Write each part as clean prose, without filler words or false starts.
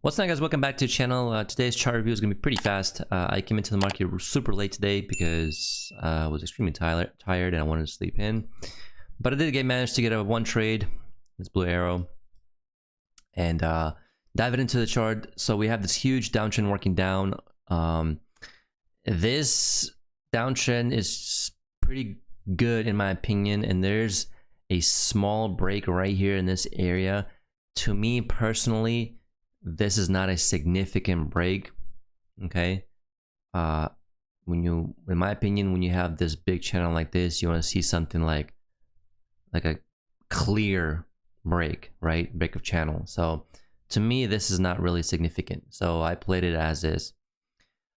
What's up, guys? Welcome back to the channel. Today's chart review is going to be pretty fast. I came into the market super late today because I was extremely tired and I wanted to sleep in. But I did manage to get a one trade, this blue arrow, and dive it into the chart. So we have this huge downtrend working down. This downtrend is pretty good in my opinion, and there's a small break right here in this area. To me personally, this is not a significant break. Okay, in my opinion, when you have this big channel like this, you want to see something like a clear break, right? Break of channel. So to me, this is not really significant, so I played it as is.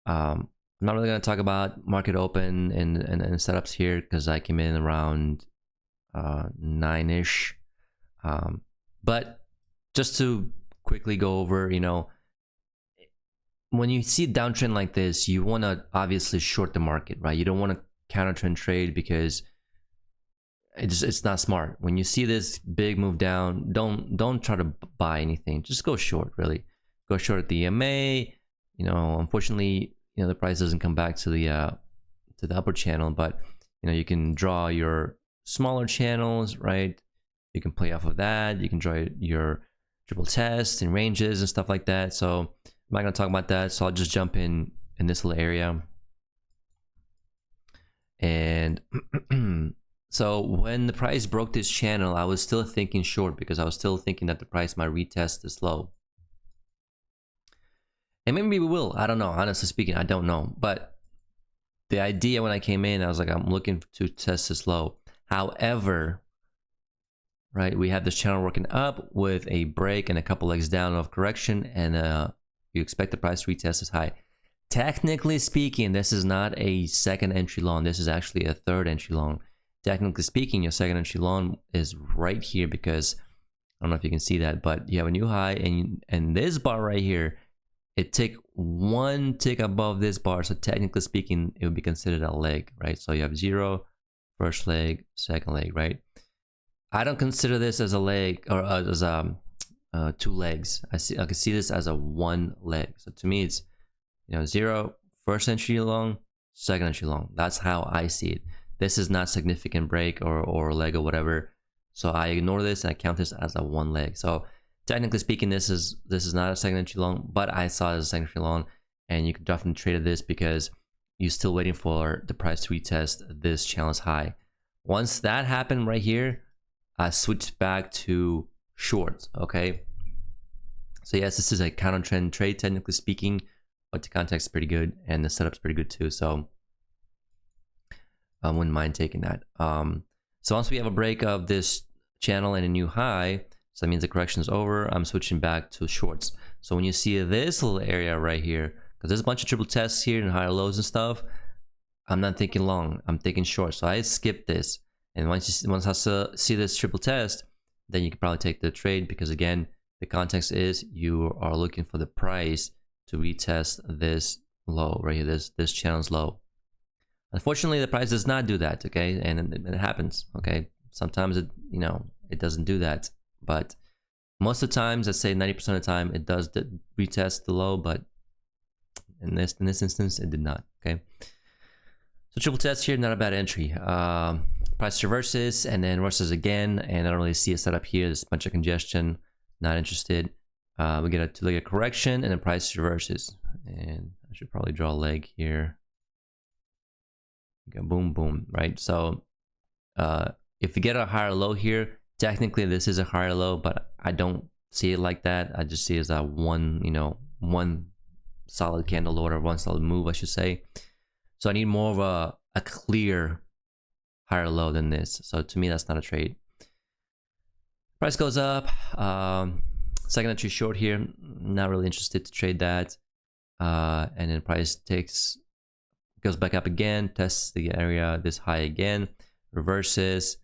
I'm not really going to talk about market open and setups here because I came in around 9ish, but just to quickly go over, when you see a downtrend like this, you want to obviously short the market, right? You don't want to counter trend trade because it's not smart. When you see this big move down, don't try to buy anything. Just go short. Really, go short at the EMA. Unfortunately, the price doesn't come back to the upper channel, but you can draw your smaller channels, right? You can play off of that. You can draw your triple tests and ranges and stuff like that. So I'm not going to talk about that, so I'll just jump in this little area. And so when the price broke this channel, I was still thinking short because I was still thinking that the price might retest this low, and maybe we will. I don't know, honestly speaking, I don't know. But the idea when I came in, I was like, I'm looking to test this low. However, right, we have this channel working up with a break and a couple legs down of correction, and you expect the price to retest this high. Technically speaking, this is not a second entry long. This is actually a third entry long. Technically speaking, your second entry long is right here, because I don't know if you can see that, but you have a new high, and this bar right here, it tick one tick above this bar, so technically speaking, it would be considered a leg, right? So you have 0, first leg, second leg, right? I don't consider this as a leg or as two legs. I can see this as a one leg. So to me, it's 0, first entry long, second entry long. That's how I see it. This is not significant break or leg or whatever. So I ignore this and I count this as a one leg. So technically speaking, this is not a second entry long, but I saw it as a second entry long, and you can definitely trade this because you're still waiting for the price to retest this challenge high. Once that happened right here, I switched back to shorts. Okay, so yes, this is a counter trend trade technically speaking, but the context is pretty good and the setup's pretty good too, so I wouldn't mind taking that. So once we have a break of this channel and a new high, so that means the correction is over, I'm switching back to shorts. So when you see this little area right here, because there's a bunch of triple tests here and higher lows and stuff, I'm not thinking long, I'm thinking short. So I skip this. And once I see this triple test, then you can probably take the trade, because again, the context is you are looking for the price to retest this low right here, this channel's low. Unfortunately, the price does not do that, okay? And it happens, okay? Sometimes it doesn't do that, but most of the times, let's say 90% of the time, it does retest the low, but in this instance, it did not, okay? So triple test here, not a bad entry. Price reverses and then reverses again, and I don't really see a setup here. There's a bunch of congestion, not interested. We get a two-legged correction and then price reverses, and I should probably draw a leg here. Okay, boom, boom, right? So if you get a higher low here, technically this is a higher low, but I don't see it like that. I just see it as a one solid candle order, one solid move, I should say. So I need more of a clear higher low than this. So to me, that's not a trade. Price goes up. Second entry short here. Not really interested to trade that. And then price goes back up again, tests the area, this high again, reverses.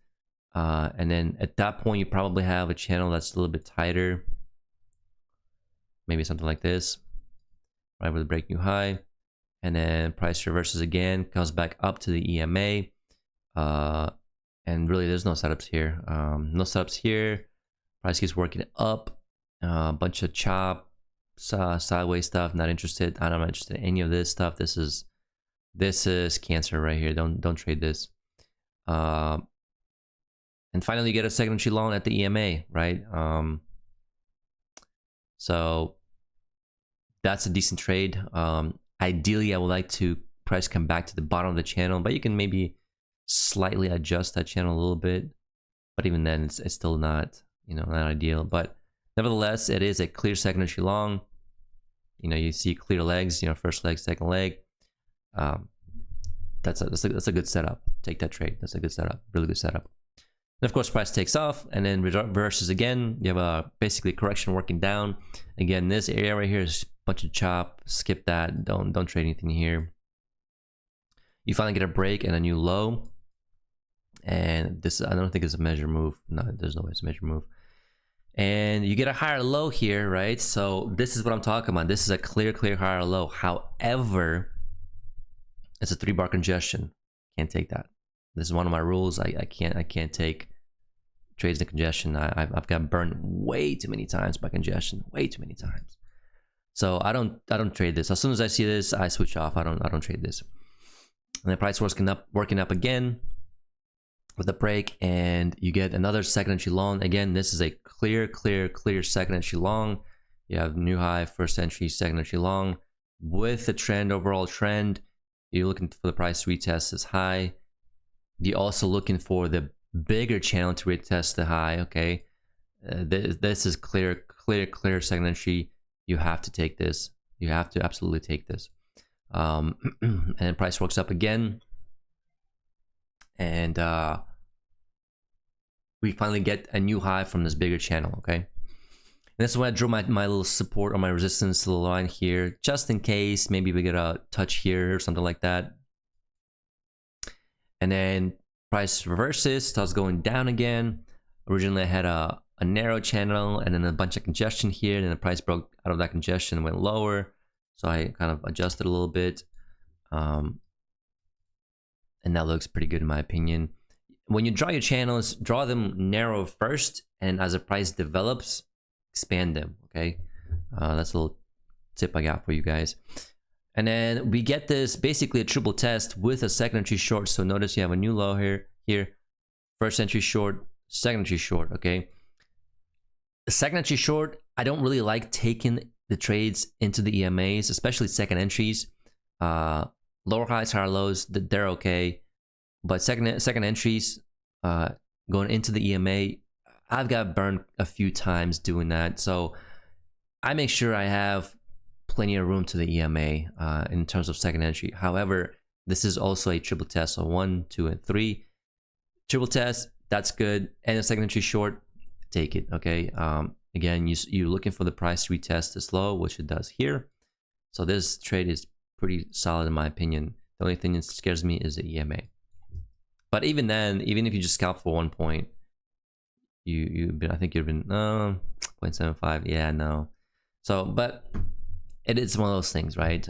And then at that point, you probably have a channel that's a little bit tighter. Maybe something like this, right, with a break new high. And then price reverses again, comes back up to the EMA, and really there's no setups here. No setups here. Price keeps working up, a bunch of chop, sideways stuff, not interested. I'm not interested in any of this stuff. This is cancer right here. Don't trade this. And finally, you get a second entry long at the EMA, right? So that's a decent trade. Ideally, I would like to price come back to the bottom of the channel, but you can maybe slightly adjust that channel a little bit. But even then, it's still not, not ideal. But nevertheless, it is a clear second entry long. You see clear legs, first leg, second leg. That's a good setup. Take that trade. That's a good setup. Really good setup. And of course, price takes off and then reverses again. You have a basically correction working down. Again, this area right here is a bunch of chop. Skip that. Don't trade anything here. You finally get a break and a new low. And this, I don't think it's a measure move. No, there's no way it's a measure move. And you get a higher low here, right? So this is what I'm talking about. This is a clear higher low. However, it's a 3-bar congestion. Can't take that. This is one of my rules. I can't take trades in congestion. I've got burned way too many times by congestion. Way too many times. So I don't trade this. As soon as I see this, I switch off. I don't trade this. And the price working up again with a break, and you get another second entry long. Again, this is a clear second entry long. You have new high, first entry, second entry long with the trend, overall trend. You're looking for the price to retest this high. You're also looking for the bigger channel to retest the high. Okay, this is clear second entry. You have to take this. You have to absolutely take this. And price works up again, and we finally get a new high from this bigger channel. Okay, and this is when I drew my little support or my resistance to the line here, just in case maybe we get a touch here or something like that. And then price reverses, starts going down again. Originally I had a narrow channel and then a bunch of congestion here, and then the price broke out of that congestion and went lower. So I kind of adjusted a little bit. And that looks pretty good in my opinion. When you draw your channels, draw them narrow first, and as the price develops, expand them, okay? That's a little tip I got for you guys. And then we get this basically a triple test with a second entry short. So notice you have a new low here, first entry short, second entry short, okay? The second entry short, I don't really like taking the trades into the EMAs, especially second entries. Lower highs, higher lows, they're okay. But second entries, going into the EMA, I've got burned a few times doing that. So I make sure I have plenty of room to the EMA in terms of second entry. However, this is also a triple test. So 1, 2, and 3. Triple test, that's good. And a second entry short, take it, okay? Again, you're looking for the price to retest this low, which it does here. So this trade is pretty solid in my opinion. The only thing that scares me is the EMA. But even then, even if you just scalp for 1 point, I think you've been 0.75. Yeah, no. So, but it is one of those things, right?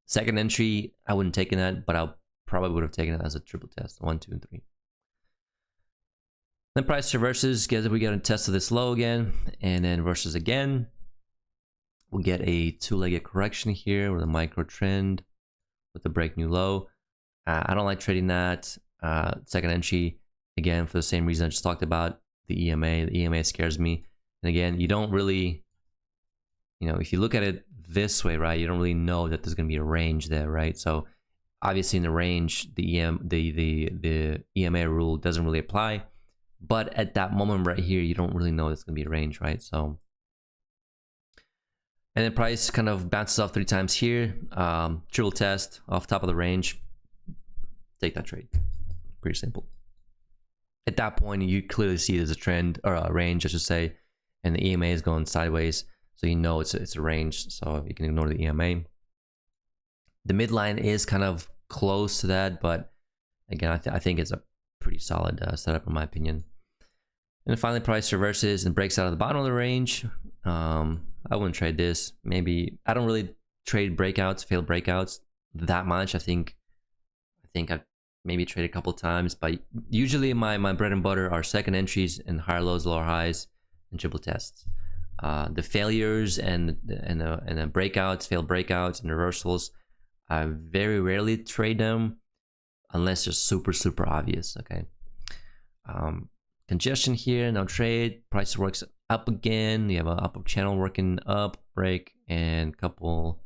Second entry, I wouldn't take that, but I probably would have taken it as a triple test. 1, 2, and 3. Then price reverses, we get a test of this low again, and then reverses again. We get a 2-legged correction here with a micro trend with a break new low. I don't like trading that. Second entry, again, for the same reason I just talked about, the EMA. The EMA scares me. And again, you don't really, if you look at it this way, right, you don't really know that there's going to be a range there, right? So obviously in the range, the EMA rule doesn't really apply. But at that moment right here, you don't really know it's going to be a range, right? So, and then price kind of bounces off 3 times here. Triple test off top of the range. Take that trade. Pretty simple. At that point, you clearly see there's a trend, or a range, I should say, and the EMA is going sideways. So you know it's a range, so you can ignore the EMA. The midline is kind of close to that, but again, I think it's a pretty solid setup in my opinion. And then finally, price reverses and breaks out of the bottom of the range. I wouldn't trade this. Maybe I don't really trade breakouts, failed breakouts that much. I think I've maybe traded a couple times, but usually my bread and butter are second entries and higher lows, lower highs, and triple tests. the failures and the breakouts, failed breakouts and reversals. I very rarely trade them unless they're super obvious. Okay. Congestion here, no trade. Price works up again. You have an upper channel working up, break, and couple,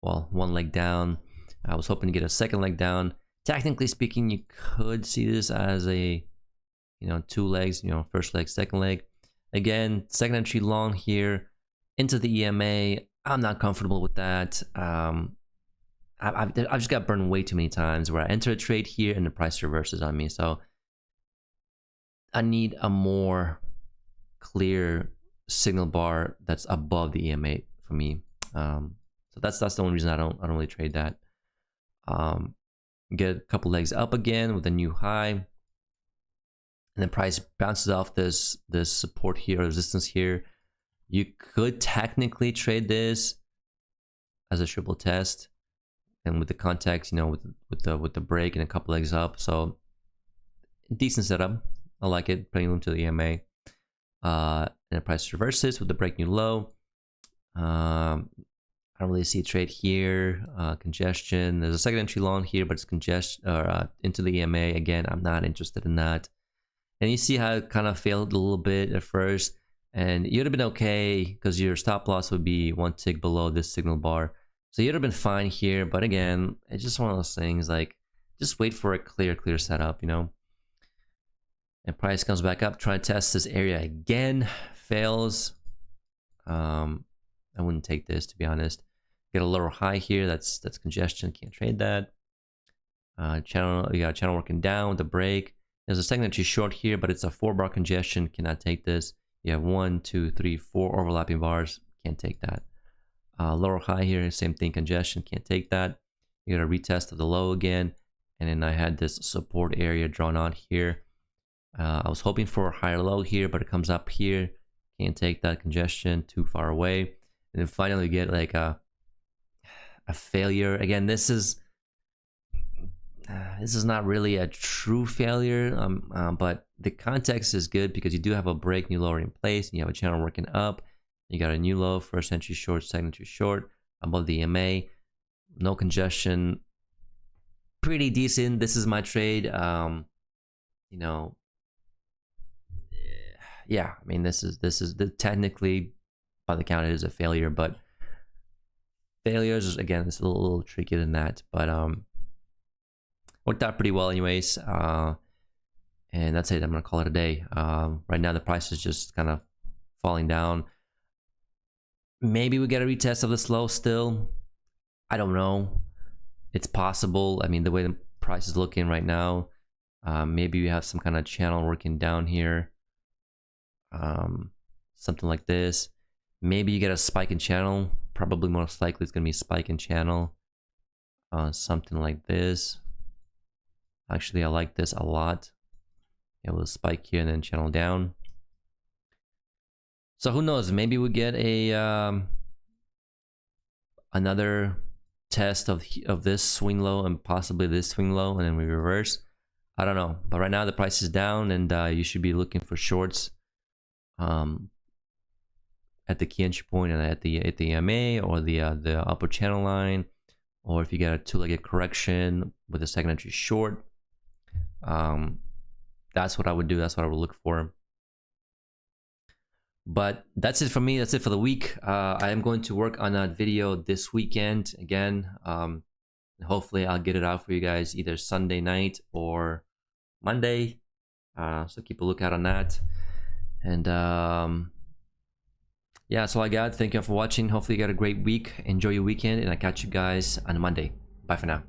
well, one leg down. I was hoping to get a second leg down. Technically speaking, you could see this as a, you know, two legs, you know, first leg, second leg. Again, second entry long here into the EMA. I'm not comfortable with that. I've just got burned way too many times where I enter a trade here and the price reverses on me. So I need a more clear signal bar that's above the EMA for me. So that's the only reason I don't really trade that. Get a couple legs up again with a new high, and the price bounces off this support here, or resistance here. You could technically trade this as a triple test, and with the context, you know, with the break and a couple legs up. So decent setup. I like it. Putting them to the EMA, and the price reverses with the break new low. I don't really see a trade here. Congestion. There's a second entry long here, but it's congestion or into the EMA again. I'm not interested in that. And you see how it kind of failed a little bit at first, and you'd have been okay because your stop loss would be one tick below this signal bar, so you'd have been fine here. But again, it's just one of those things, like, just wait for a clear setup, you know. And price comes back up, try to test this area again, fails. I wouldn't take this, to be honest. Get a lower high here. That's congestion. Can't trade that. Channel, you got a channel working down with the break. There's a second entry short here, but it's a 4-bar congestion. Cannot take this. You have 1, 2, 3, 4 overlapping bars. Can't take that. Lower high here, same thing. Congestion. Can't take that. You got a retest of the low again, and then I had this support area drawn out here. I was hoping for a higher low here, but it comes up here. Can't take that. Congestion, too far away. And then finally we get like a failure. Again, this is not really a true failure, but the context is good because you do have a break new lower in place, and you have a channel working up. You got a new low, first entry short, second entry short above the EMA. No congestion, pretty decent. This is my trade. You know, yeah, I mean, this is technically, by the count, it is a failure, but failures, again, it's a little trickier than that. But worked out pretty well anyways. And that's it. I'm gonna call it a day. Right now the price is just kind of falling down. Maybe we get a retest of this low still. I don't know. It's possible. I mean, the way the price is looking right now, maybe we have some kind of channel working down here. Something like this. Maybe you get a spike in channel. Probably most likely it's gonna be a spike in channel. Something like this. Actually, I like this a lot. It will spike here and then channel down. So who knows? Maybe we get a another test of this swing low and possibly this swing low, and then we reverse. I don't know. But right now the price is down, and you should be looking for shorts at the key entry point and at the EMA or the upper channel line, or if you get a two-legged correction with a second entry short. That's what I would do. That's what I would look for. But that's it for me. That's it for the week. I am going to work on that video this weekend again. Hopefully I'll get it out for you guys either Sunday night or Monday. So keep a lookout on that. And yeah, that's all I got. Thank you for watching. Hopefully you got a great week. Enjoy your weekend, and I'll catch you guys on Monday. Bye for now.